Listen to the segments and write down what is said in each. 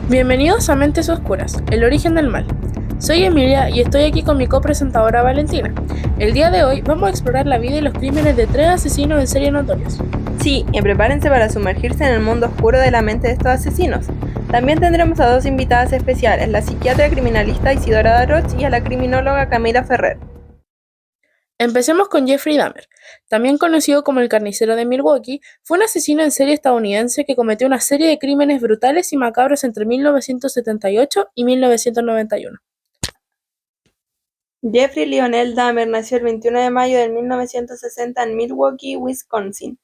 Bienvenidos a Mentes Oscuras, el origen del mal. Soy Emilia y estoy aquí con mi copresentadora Valentina. El día de hoy vamos a explorar la vida y los crímenes de tres asesinos en serie notorios. Sí, y prepárense para sumergirse en el mundo oscuro de la mente de estos asesinos. También tendremos a dos invitadas especiales, la psiquiatra criminalista Isidora Daroch y a la criminóloga Camila Ferrer. Empecemos con Jeffrey Dahmer. También conocido como el carnicero de Milwaukee, fue un asesino en serie estadounidense que cometió una serie de crímenes brutales y macabros entre 1978 y 1991. Jeffrey Lionel Dahmer nació el 21 de mayo de 1960 en Milwaukee, Wisconsin.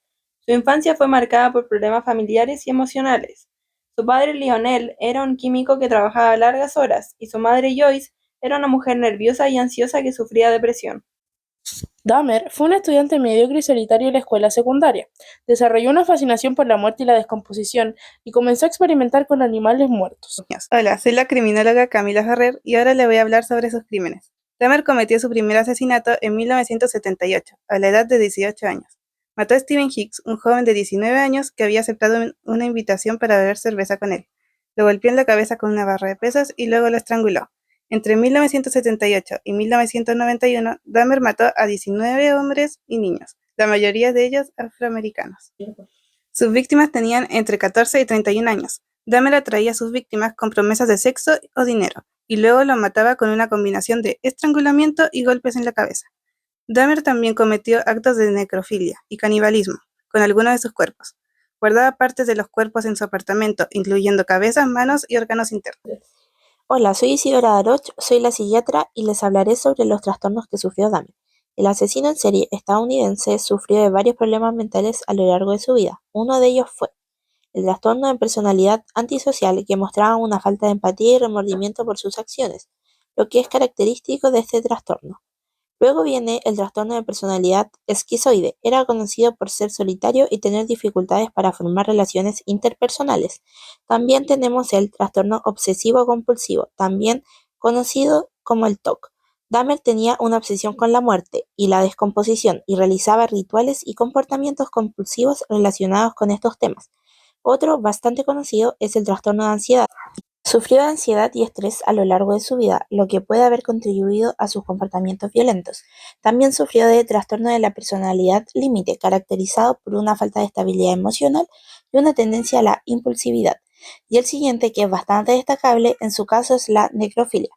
Su infancia fue marcada por problemas familiares y emocionales. Su padre Lionel era un químico que trabajaba largas horas y su madre Joyce era una mujer nerviosa y ansiosa que sufría depresión. Dahmer fue un estudiante mediocre y solitario en la escuela secundaria. Desarrolló una fascinación por la muerte y la descomposición y comenzó a experimentar con animales muertos. Hola, soy la criminóloga Camila Ferrer y ahora le voy a hablar sobre sus crímenes. Dahmer cometió su primer asesinato en 1978, a la edad de 18 años. Mató a Steven Hicks, un joven de 19 años que había aceptado una invitación para beber cerveza con él. Lo golpeó en la cabeza con una barra de pesas y luego lo estranguló. Entre 1978 y 1991, Dahmer mató a 19 hombres y niños, la mayoría de ellos afroamericanos. Sus víctimas tenían entre 14 y 31 años. Dahmer atraía a sus víctimas con promesas de sexo o dinero, y luego los mataba con una combinación de estrangulamiento y golpes en la cabeza. Dahmer también cometió actos de necrofilia y canibalismo con algunos de sus cuerpos. Guardaba partes de los cuerpos en su apartamento, incluyendo cabezas, manos y órganos internos. Hola, soy Isidora Daroch, soy la psiquiatra y les hablaré sobre los trastornos que sufrió Dahmer. El asesino en serie estadounidense sufrió de varios problemas mentales a lo largo de su vida. Uno de ellos fue el trastorno de personalidad antisocial, que mostraba una falta de empatía y remordimiento por sus acciones, lo que es característico de este trastorno. Luego viene el trastorno de personalidad esquizoide. Era conocido por ser solitario y tener dificultades para formar relaciones interpersonales. También tenemos el trastorno obsesivo-compulsivo, también conocido como el TOC. Dahmer tenía una obsesión con la muerte y la descomposición y realizaba rituales y comportamientos compulsivos relacionados con estos temas. Otro bastante conocido es el trastorno de ansiedad. Sufrió de ansiedad y estrés a lo largo de su vida, lo que puede haber contribuido a sus comportamientos violentos. También sufrió de trastorno de la personalidad límite, caracterizado por una falta de estabilidad emocional y una tendencia a la impulsividad. Y el siguiente, que es bastante destacable en su caso, es la necrofilia.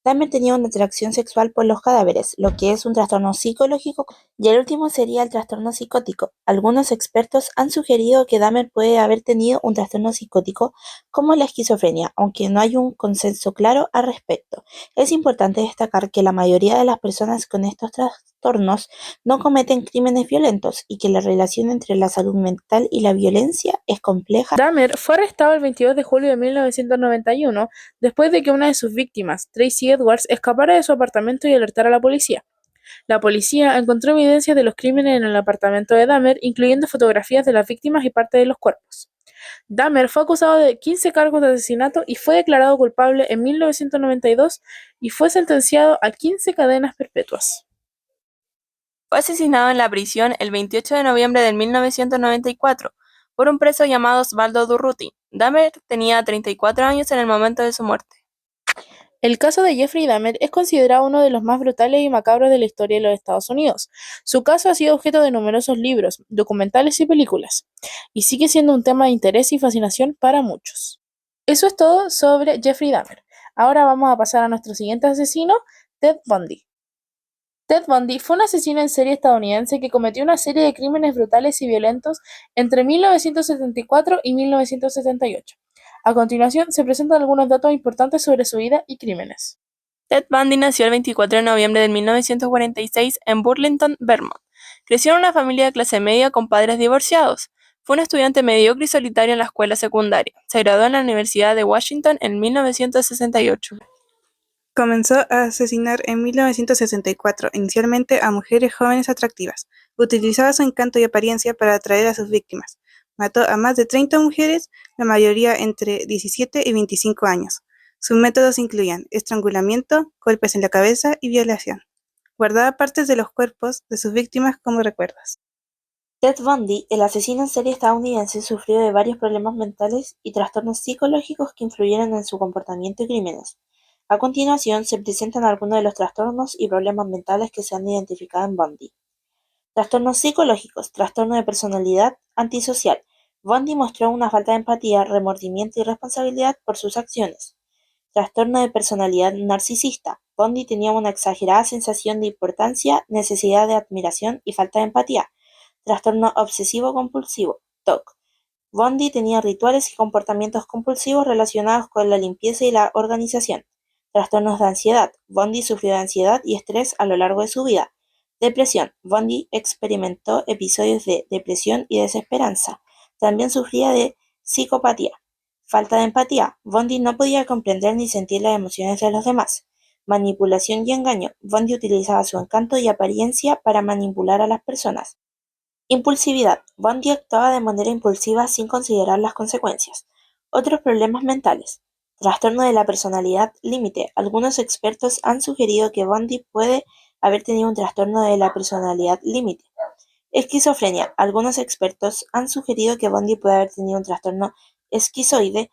Dahmer tenía una atracción sexual por los cadáveres, lo que es un trastorno psicológico, y el último sería el trastorno psicótico. Algunos expertos han sugerido que Dahmer puede haber tenido un trastorno psicótico como la esquizofrenia, aunque no hay un consenso claro al respecto. Es importante destacar que la mayoría de las personas con estos trastornos no cometen crímenes violentos y que la relación entre la salud mental y la violencia es compleja. Dahmer fue arrestado el 22 de julio de 1991 después de que una de sus víctimas, Tracy Edwards, escapara de su apartamento y alertara a la policía. La policía encontró evidencias de los crímenes en el apartamento de Dahmer, incluyendo fotografías de las víctimas y parte de los cuerpos. Dahmer fue acusado de 15 cargos de asesinato y fue declarado culpable en 1992 y fue sentenciado a 15 cadenas perpetuas. Fue asesinado en la prisión el 28 de noviembre de 1994 por un preso llamado Osvaldo Durruti. Dahmer tenía 34 años en el momento de su muerte. El caso de Jeffrey Dahmer es considerado uno de los más brutales y macabros de la historia de los Estados Unidos. Su caso ha sido objeto de numerosos libros, documentales y películas, y sigue siendo un tema de interés y fascinación para muchos. Eso es todo sobre Jeffrey Dahmer. Ahora vamos a pasar a nuestro siguiente asesino, Ted Bundy. Ted Bundy fue un asesino en serie estadounidense que cometió una serie de crímenes brutales y violentos entre 1974 y 1978. A continuación, se presentan algunos datos importantes sobre su vida y crímenes. Ted Bundy nació el 24 de noviembre de 1946 en Burlington, Vermont. Creció en una familia de clase media con padres divorciados. Fue un estudiante mediocre y solitario en la escuela secundaria. Se graduó en la Universidad de Washington en 1968. Comenzó a asesinar en 1964, inicialmente a mujeres jóvenes atractivas. Utilizaba su encanto y apariencia para atraer a sus víctimas. Mató a más de 30 mujeres, la mayoría entre 17 y 25 años. Sus métodos incluían estrangulamiento, golpes en la cabeza y violación. Guardaba partes de los cuerpos de sus víctimas como recuerdos. Ted Bundy, el asesino en serie estadounidense, sufrió de varios problemas mentales y trastornos psicológicos que influyeron en su comportamiento y crímenes. A continuación, se presentan algunos de los trastornos y problemas mentales que se han identificado en Bundy. Trastornos psicológicos, trastorno de personalidad antisocial. Bundy mostró una falta de empatía, remordimiento y responsabilidad por sus acciones. Trastorno de personalidad narcisista. Bundy tenía una exagerada sensación de importancia, necesidad de admiración y falta de empatía. Trastorno obsesivo-compulsivo, TOC. Bundy tenía rituales y comportamientos compulsivos relacionados con la limpieza y la organización. Trastornos de ansiedad. Bundy sufrió de ansiedad y estrés a lo largo de su vida. Depresión. Bundy experimentó episodios de depresión y desesperanza. También sufría de psicopatía. Falta de empatía. Bundy no podía comprender ni sentir las emociones de los demás. Manipulación y engaño. Bundy utilizaba su encanto y apariencia para manipular a las personas. Impulsividad. Bundy actuaba de manera impulsiva sin considerar las consecuencias. Otros problemas mentales. Trastorno de la personalidad límite. Algunos expertos han sugerido que Bundy puede haber tenido un trastorno de la personalidad límite. Esquizofrenia. Algunos expertos han sugerido que Bundy puede haber tenido un trastorno esquizoide,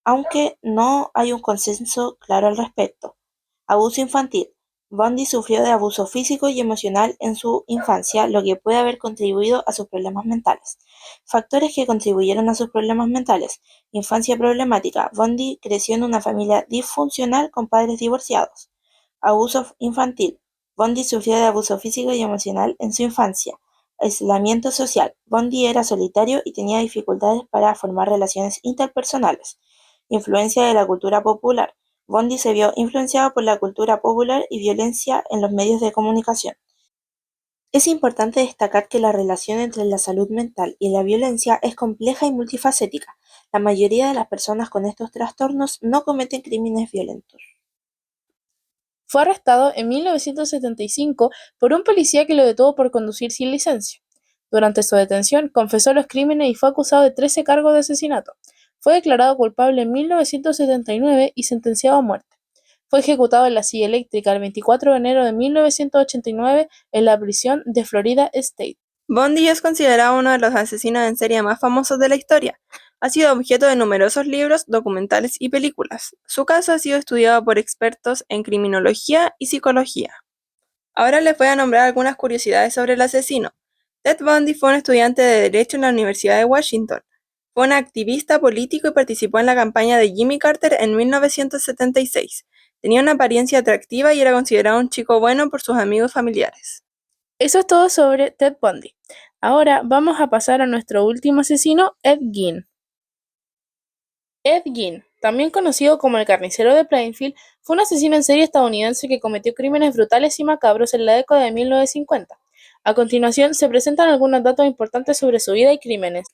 aunque no hay un consenso claro al respecto. Abuso infantil. Bundy sufrió de abuso físico y emocional en su infancia, lo que puede haber contribuido a sus problemas mentales. Factores que contribuyeron a sus problemas mentales. Infancia problemática. Bundy creció en una familia disfuncional con padres divorciados. Abuso infantil. Bundy sufrió de abuso físico y emocional en su infancia. Aislamiento social. Bundy era solitario y tenía dificultades para formar relaciones interpersonales. Influencia de la cultura popular. Bundy se vio influenciado por la cultura popular y violencia en los medios de comunicación. Es importante destacar que la relación entre la salud mental y la violencia es compleja y multifacética. La mayoría de las personas con estos trastornos no cometen crímenes violentos. Fue arrestado en 1975 por un policía que lo detuvo por conducir sin licencia. Durante su detención, confesó los crímenes y fue acusado de 13 cargos de asesinato. Fue declarado culpable en 1979 y sentenciado a muerte. Fue ejecutado en la silla eléctrica el 24 de enero de 1989 en la prisión de Florida State. Bundy es considerado uno de los asesinos en serie más famosos de la historia. Ha sido objeto de numerosos libros, documentales y películas. Su caso ha sido estudiado por expertos en criminología y psicología. Ahora les voy a nombrar algunas curiosidades sobre el asesino. Ted Bundy fue un estudiante de Derecho en la Universidad de Washington. Fue un activista político y participó en la campaña de Jimmy Carter en 1976. Tenía una apariencia atractiva y era considerado un chico bueno por sus amigos familiares. Eso es todo sobre Ted Bundy. Ahora vamos a pasar a nuestro último asesino, Ed Gein. Ed Gein, también conocido como el carnicero de Plainfield, fue un asesino en serie estadounidense que cometió crímenes brutales y macabros en la década de 1950. A continuación se presentan algunos datos importantes sobre su vida y crímenes.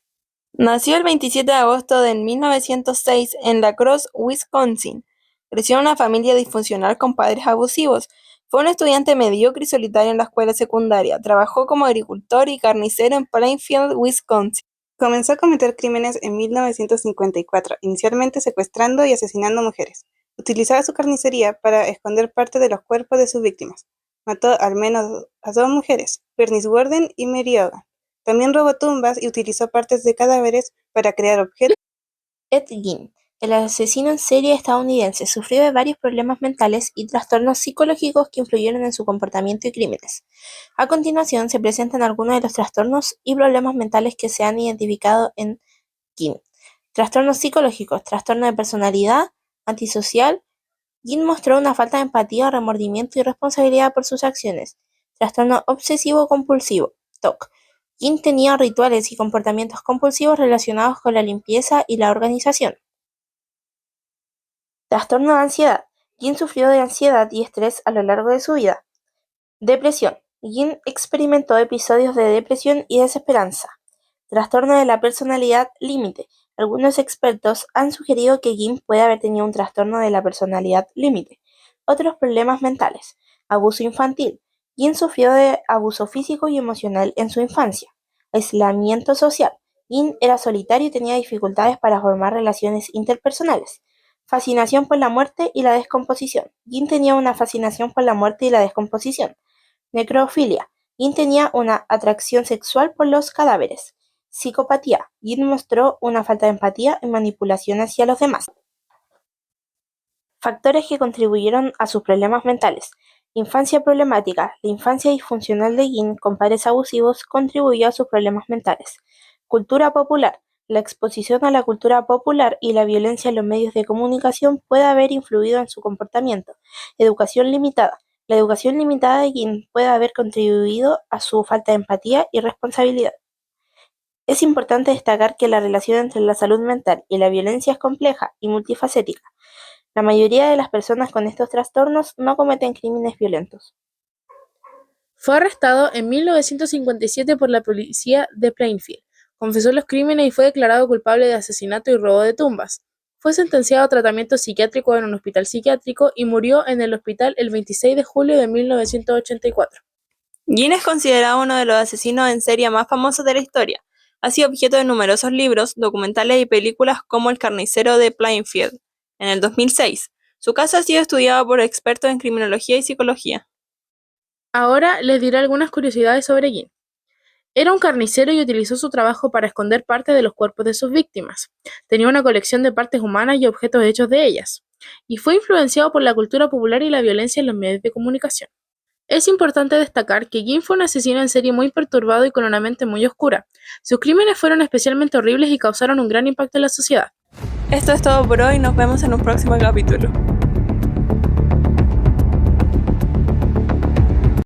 Nació el 27 de agosto de 1906 en La Crosse, Wisconsin. Creció en una familia disfuncional con padres abusivos. Fue un estudiante mediocre y solitario en la escuela secundaria. Trabajó como agricultor y carnicero en Plainfield, Wisconsin. Comenzó a cometer crímenes en 1954, inicialmente secuestrando y asesinando mujeres. Utilizaba su carnicería para esconder parte de los cuerpos de sus víctimas. Mató al menos a 2 mujeres, Bernice Worden y Mary Hogan. También robó tumbas y utilizó partes de cadáveres para crear objetos. Ed Gein, el asesino en serie estadounidense, sufrió de varios problemas mentales y trastornos psicológicos que influyeron en su comportamiento y crímenes. A continuación se presentan algunos de los trastornos y problemas mentales que se han identificado en Gein. Trastornos psicológicos, trastorno de personalidad antisocial. Gein mostró una falta de empatía, remordimiento y responsabilidad por sus acciones. Trastorno obsesivo-compulsivo, TOC. Gein tenía rituales y comportamientos compulsivos relacionados con la limpieza y la organización. Trastorno de ansiedad. Gein sufrió de ansiedad y estrés a lo largo de su vida. Depresión. Gein experimentó episodios de depresión y desesperanza. Trastorno de la personalidad límite. Algunos expertos han sugerido que Gein puede haber tenido un trastorno de la personalidad límite. Otros problemas mentales. Abuso infantil. Gein sufrió de abuso físico y emocional en su infancia. Aislamiento social. Gein era solitario y tenía dificultades para formar relaciones interpersonales. Fascinación por la muerte y la descomposición. Gein tenía una fascinación por la muerte y la descomposición. Necrofilia. Gin tenía una atracción sexual por los cadáveres. Psicopatía. Gin mostró una falta de empatía y manipulación hacia los demás. Factores que contribuyeron a sus problemas mentales. Infancia problemática. La infancia disfuncional de Gin con padres abusivos contribuyó a sus problemas mentales. Cultura popular. La exposición a la cultura popular y la violencia en los medios de comunicación puede haber influido en su comportamiento. Educación limitada. La educación limitada de Gin puede haber contribuido a su falta de empatía y responsabilidad. Es importante destacar que la relación entre la salud mental y la violencia es compleja y multifacética. La mayoría de las personas con estos trastornos no cometen crímenes violentos. Fue arrestado en 1957 por la policía de Plainfield. Confesó los crímenes y fue declarado culpable de asesinato y robo de tumbas. Fue sentenciado a tratamiento psiquiátrico en un hospital psiquiátrico y murió en el hospital el 26 de julio de 1984. Gin es considerado uno de los asesinos en serie más famosos de la historia. Ha sido objeto de numerosos libros, documentales y películas como El carnicero de Plainfield, en el 2006. Su caso ha sido estudiado por expertos en criminología y psicología. Ahora les diré algunas curiosidades sobre Gin. Era un carnicero y utilizó su trabajo para esconder partes de los cuerpos de sus víctimas. Tenía una colección de partes humanas y objetos hechos de ellas. Y fue influenciado por la cultura popular y la violencia en los medios de comunicación. Es importante destacar que Gin fue un asesino en serie muy perturbado y con una mente muy oscura. Sus crímenes fueron especialmente horribles y causaron un gran impacto en la sociedad. Esto es todo por hoy, nos vemos en un próximo capítulo.